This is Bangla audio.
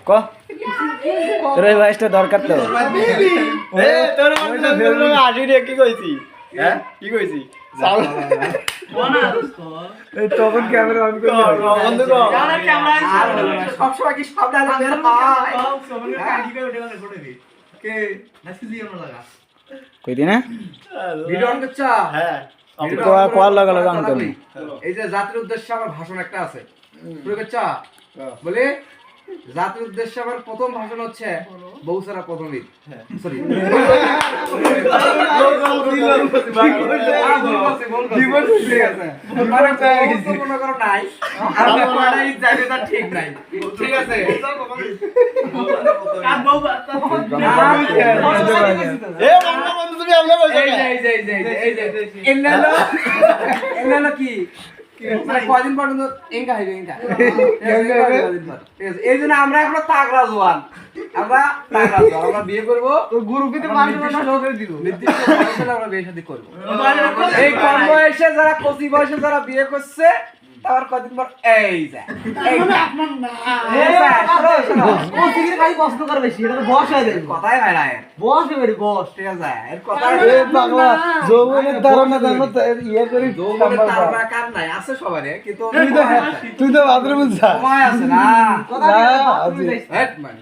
ক তোর এই বয়সটা দরকার তো তোর আসি রে কি কইছি হ্যাঁ কি কইছি তখন ক্যামেরা অন করে বন্ধু কো সব সময় কি সব ডায়লগ বের হয় কই দি না ভিডিও অন করছ হ্যাঁ কোয়ার লাগা লাগা অন করবি এই যে জাতির উদ্দেশ্যে আমার ভাষণ একটা আছে শুরু করছ বলে জাতির উদ্দেশ্যে আমার প্রথম ভাষণ হচ্ছে বউ সারা প্রথম ঈদ সরি ঠিক নাই ঠিক আছে বন্ধু তুমি আমলে কইছো কি কয়দিন পর্যন্ত এঙ্কা হইবে এঙ্কা এই জন্য আমরা এখন তাগড়া জোয়ান আমরা বিয়ে করবো গ্রুপিতে নির্দিষ্ট বয়সে আমরা বিয়ে শাদী করবো এই কম বয়সে যারা কচি বয়সে যারা বিয়ে করছে তার কদিন পর এই যায় কথাই ভাই না ঠিক আছে এর কথাই যৌবনের ধারণা ইয়ে করি যৌবনের তারা কার নাই আছে সবারই কিন্তু তুই তো বাথরুমে যা সময় আছে না না, হেট মানে